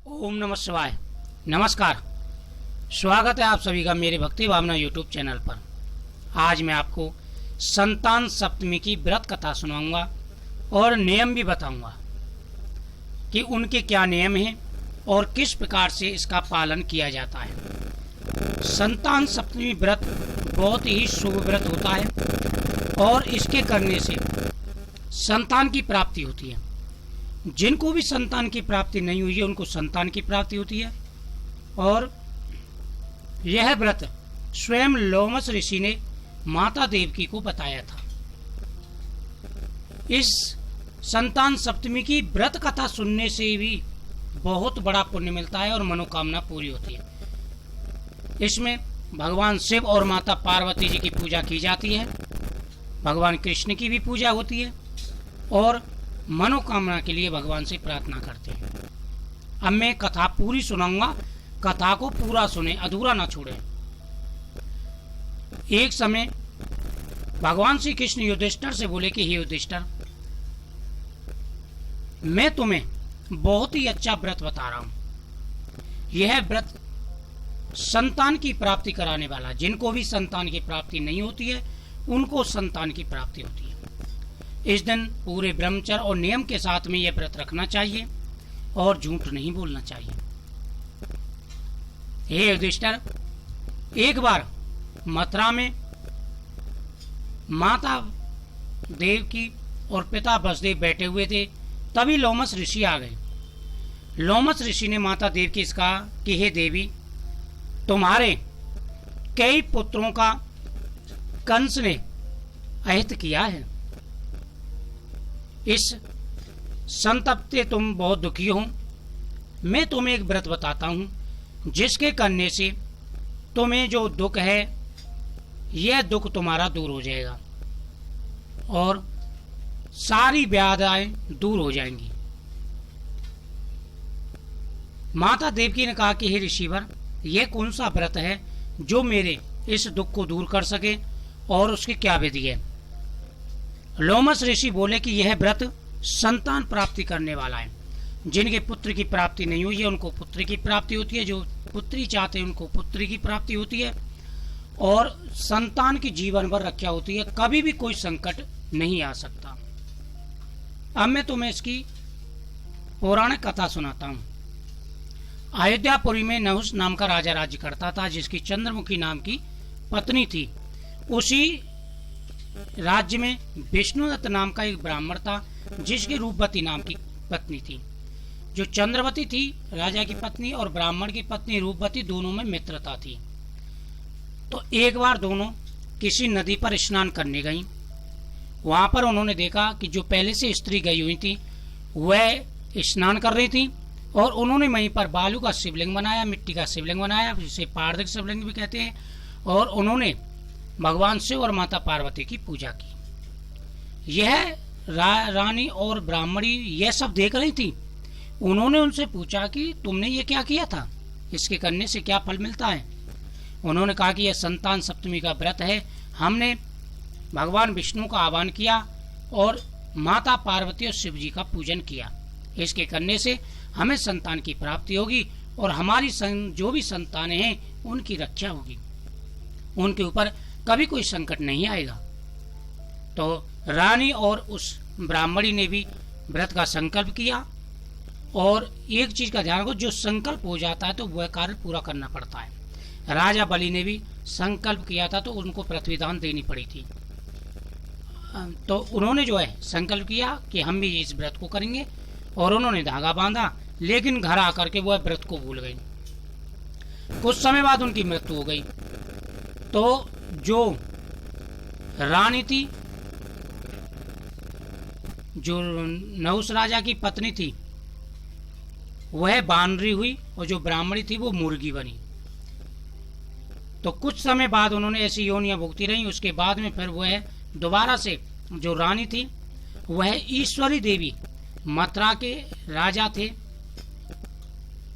ओम नमः शिवाय। नमस्कार, स्वागत है आप सभी का मेरे भक्ति भावना यूट्यूब चैनल पर। आज मैं आपको संतान सप्तमी की व्रत कथा सुनाऊंगा और नियम भी बताऊंगा कि उनके क्या नियम हैं और किस प्रकार से इसका पालन किया जाता है। संतान सप्तमी व्रत बहुत ही शुभ व्रत होता है और इसके करने से संतान की प्राप्ति होती है। जिनको भी संतान की प्राप्ति नहीं हुई है उनको संतान की प्राप्ति होती है। और यह व्रत स्वयं लोमस ऋषि ने माता देवकी को बताया था। इस संतान सप्तमी की व्रत कथा सुनने से भी बहुत बड़ा पुण्य मिलता है और मनोकामना पूरी होती है। इसमें भगवान शिव और माता पार्वती जी की पूजा की जाती है, भगवान कृष्ण की भी पूजा होती है और मनोकामना के लिए भगवान से प्रार्थना करते हैं। अब मैं कथा पूरी सुनाऊंगा, कथा को पूरा सुने, अधूरा ना छोड़े। एक समय भगवान श्री कृष्ण युधिष्ठिर से बोले कि हे युधिष्ठिर, मैं तुम्हें बहुत ही अच्छा व्रत बता रहा हूं। यह व्रत संतान की प्राप्ति कराने वाला, जिनको भी संतान की प्राप्ति नहीं होती है उनको संतान की प्राप्ति होती है। इस दिन पूरे ब्रह्मचर्य और नियम के साथ में यह व्रत रखना चाहिए और झूठ नहीं बोलना चाहिए। हे युधिष्ठिर, एक बार मथुरा में माता देवकी और पिता वसुदेव बैठे हुए थे, तभी लोमस ऋषि आ गए। लोमस ऋषि ने माता देवकी से कहा कि हे देवी, तुम्हारे कई पुत्रों का कंस ने अहित किया है। इस संतप से तुम बहुत दुखी हो। मैं तुम्हें एक व्रत बताता हूं जिसके करने से तुम्हें जो दुख है यह दुख तुम्हारा दूर हो जाएगा और सारी व्याधियां दूर हो जाएंगी। माता देवकी ने कहा कि हे ऋषिवर, यह कौन सा व्रत है जो मेरे इस दुख को दूर कर सके और उसकी क्या विधि है। लोमस ऋषि बोले कि यह व्रत संतान प्राप्ति करने वाला है। जिनके पुत्र की प्राप्ति नहीं हुई है उनको पुत्र की प्राप्ति होती है, जो पुत्री चाहते हैं उनको पुत्री की प्राप्ति होती है और संतान की जीवन भर रक्षा होती है, कभी भी कोई संकट नहीं आ सकता। अब मैं तुम्हें इसकी पौराणिक कथा सुनाता हूँ। अयोध्यापुरी में नहुस नाम का राजा राज्य करता था, जिसकी चंद्रमुखी नाम की पत्नी थी। उसी राज्य में विष्णुदत्त नाम का एक ब्राह्मण था, जिसकी रूपवती नाम की पत्नी थी। जो चंद्रवती थी राजा की पत्नी और ब्राह्मण की पत्नी रूपवती, दोनों में मित्रता थी। तो एक बार दोनों किसी नदी पर स्नान करने गईं। वहां पर उन्होंने देखा कि जो पहले से स्त्री गई हुई थी वह स्नान कर रही थी और उन्होंने वहीं पर बालू का शिवलिंग बनाया, मिट्टी का शिवलिंग बनाया, जिसे पार्थिव शिवलिंग भी कहते हैं, और उन्होंने भगवान शिव और माता पार्वती की पूजा की। यह रानी और ब्राह्मणी यह सब देख रही थी। उन्होंने उनसे पूछा कि तुमने ये क्या किया था, इसके करने से क्या फल मिलता है। उन्होंने कहा कि यह संतान सप्तमी का व्रत है। हमने भगवान विष्णु का आह्वान किया और माता पार्वती और शिव जी का पूजन किया। इसके करने से हमें संतान की प्राप्ति होगी और हमारी जो भी संतानें हैं उनकी रक्षा होगी, उनके ऊपर कभी कोई संकट नहीं आएगा। तो रानी और उस ब्राह्मणी ने भी व्रत का संकल्प किया और एक चीज का ध्यान रखो, जो संकल्प हो जाता है तो वह कार्य पूरा करना पड़ता है। राजा बलि ने भी संकल्प किया था तो उनको पृथ्वी दान देनी पड़ी थी। तो उन्होंने जो है संकल्प किया कि हम भी इस व्रत को करेंगे और उन्होंने धागा बांधा, लेकिन घर आकर के वह व्रत को भूल गई। कुछ समय बाद उनकी मृत्यु हो गई। तो जो रानी थी, जो नहुस राजा की पत्नी थी, वह बानरी हुई और जो ब्राह्मणी थी वो मुर्गी बनी। तो कुछ समय बाद उन्होंने ऐसी योनियां भुगती रही। उसके बाद में फिर वह दोबारा से, जो रानी थी वह ईश्वरी देवी, मथुरा के राजा थे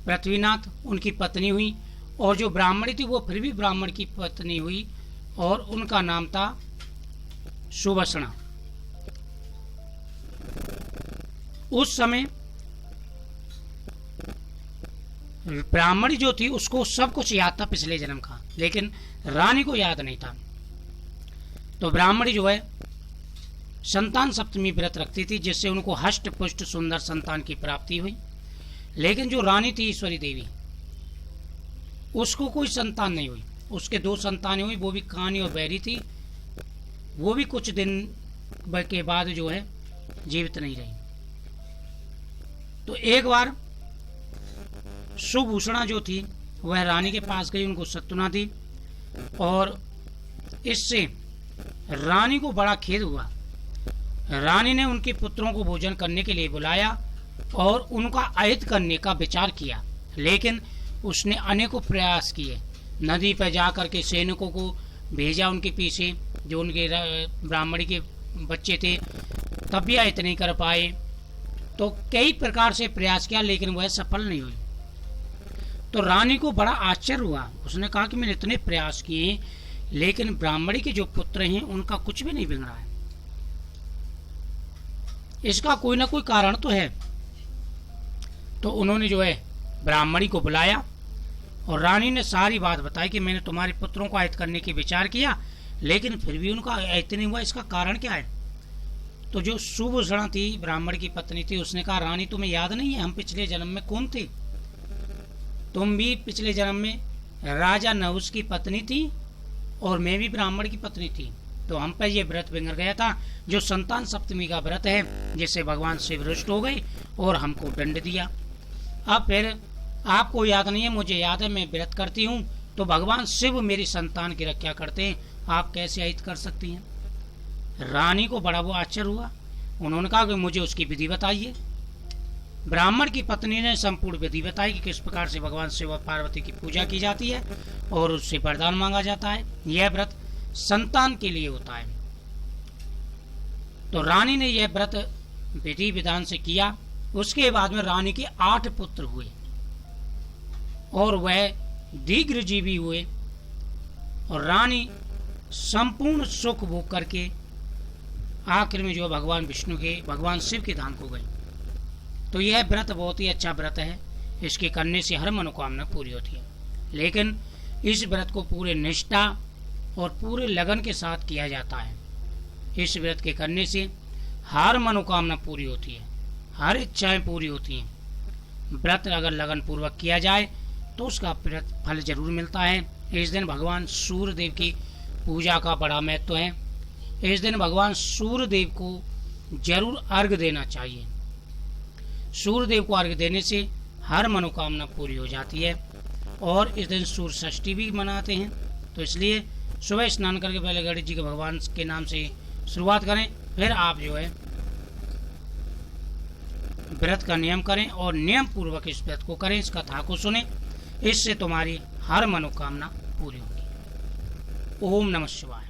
पृथ्वीनाथ, उनकी पत्नी हुई। और जो ब्राह्मणी थी वो फिर भी ब्राह्मण की पत्नी हुई और उनका नाम था सुवसना। उस समय ब्राह्मणी जो थी उसको सब कुछ याद था पिछले जन्म का, लेकिन रानी को याद नहीं था। तो ब्राह्मणी जो है संतान सप्तमी व्रत रखती थी, जिससे उनको हष्ट पुष्ट सुंदर संतान की प्राप्ति हुई। लेकिन जो रानी थी ईश्वरी देवी, उसको कोई संतान नहीं हुई। उसके 2 संतानें हुई, वो भी कानी और बैरी थी। वो भी कुछ दिन के बाद जो है जीवित नहीं रही। तो एक बार सुभूषणा जो थी वह रानी के पास गई, उनको सत्तुना दी, और इससे रानी को बड़ा खेद हुआ। रानी ने उनके पुत्रों को भोजन करने के लिए बुलाया और उनका अहित करने का विचार किया, लेकिन उसने अनेकों प्रयास किए। नदी पर जाकर के सैनिकों को भेजा उनके पीछे, जो उनके ब्राह्मणी के बच्चे थे, तब भी अहित नहीं कर पाए। तो कई प्रकार से प्रयास किया, लेकिन वह सफल नहीं हुई। तो रानी को बड़ा आश्चर्य हुआ। उसने कहा कि मैंने इतने प्रयास किए, लेकिन ब्राह्मणी के जो पुत्र हैं उनका कुछ भी नहीं बिगड़ा है। इसका कोई ना कोई कारण तो है। तो उन्होंने जो है ब्राह्मणी को बुलाया और रानी ने सारी बात बताई कि मैंने तुम्हारे पुत्रों को अहित करने की विचार किया, लेकिन फिर भी उनका अहित नहीं हुआ। इसका कारण क्या है? तो जो सुभूषणा थी, ब्राह्मण की पत्नी थी, उसने कहा रानी तुम्हें याद नहीं है हम पिछले जन्म में कौन थे? तुम भी पिछले जन्म में राजा नहुस की पत्नी थी और मैं भी ब्राह्मण की पत्नी थी। तो हम पर यह व्रत बिगड़ गया था, जो संतान सप्तमी का व्रत है, जिससे भगवान शिव रुष्ट हो गए और हमको दंड दिया। अब फिर आपको याद नहीं है, मुझे याद है, मैं व्रत करती हूँ, तो भगवान शिव मेरी संतान की रक्षा करते हैं, आप कैसे अहित कर सकती हैं? रानी को बड़ा वो आश्चर्य हुआ। उन्होंने कहा कि मुझे उसकी विधि बताइए। ब्राह्मण की पत्नी ने संपूर्ण विधि बताई कि किस प्रकार से भगवान शिव और पार्वती की पूजा की जाती है और उससे वरदान मांगा जाता है। यह व्रत संतान के लिए होता है। तो रानी ने यह व्रत विधि विधान से किया। उसके बाद में रानी के 8 पुत्र हुए और वह दीर्घजीवी हुए और रानी संपूर्ण सुख भोग करके आखिर में जो भगवान विष्णु के, भगवान शिव के धाम को गई। तो यह व्रत बहुत ही अच्छा व्रत है। इसके करने से हर मनोकामना पूरी होती है, लेकिन इस व्रत को पूरे निष्ठा और पूरे लगन के साथ किया जाता है। इस व्रत के करने से हर मनोकामना पूरी होती है, हर इच्छाएं पूरी होती हैं। व्रत अगर लगन पूर्वक किया जाए तो उसका फल जरूर मिलता है। इस दिन भगवान सूर्य देव की पूजा का बड़ा महत्व है। इस दिन भगवान सूर्य देव को जरूर अर्घ देना चाहिए। सूर्य देव को अर्घ देने से हर मनोकामना पूरी हो जाती है। और इस दिन सूर्य षष्ठी भी मनाते हैं। तो इसलिए सुबह स्नान करके पहले गणेश जी के भगवान के नाम से शुरुआत करें, फिर आप जो है व्रत का नियम करें और नियम पूर्वक इस व्रत को करें, इस कथा को सुने। इससे तुम्हारी हर मनोकामना पूरी होगी। ओम नमः शिवाय।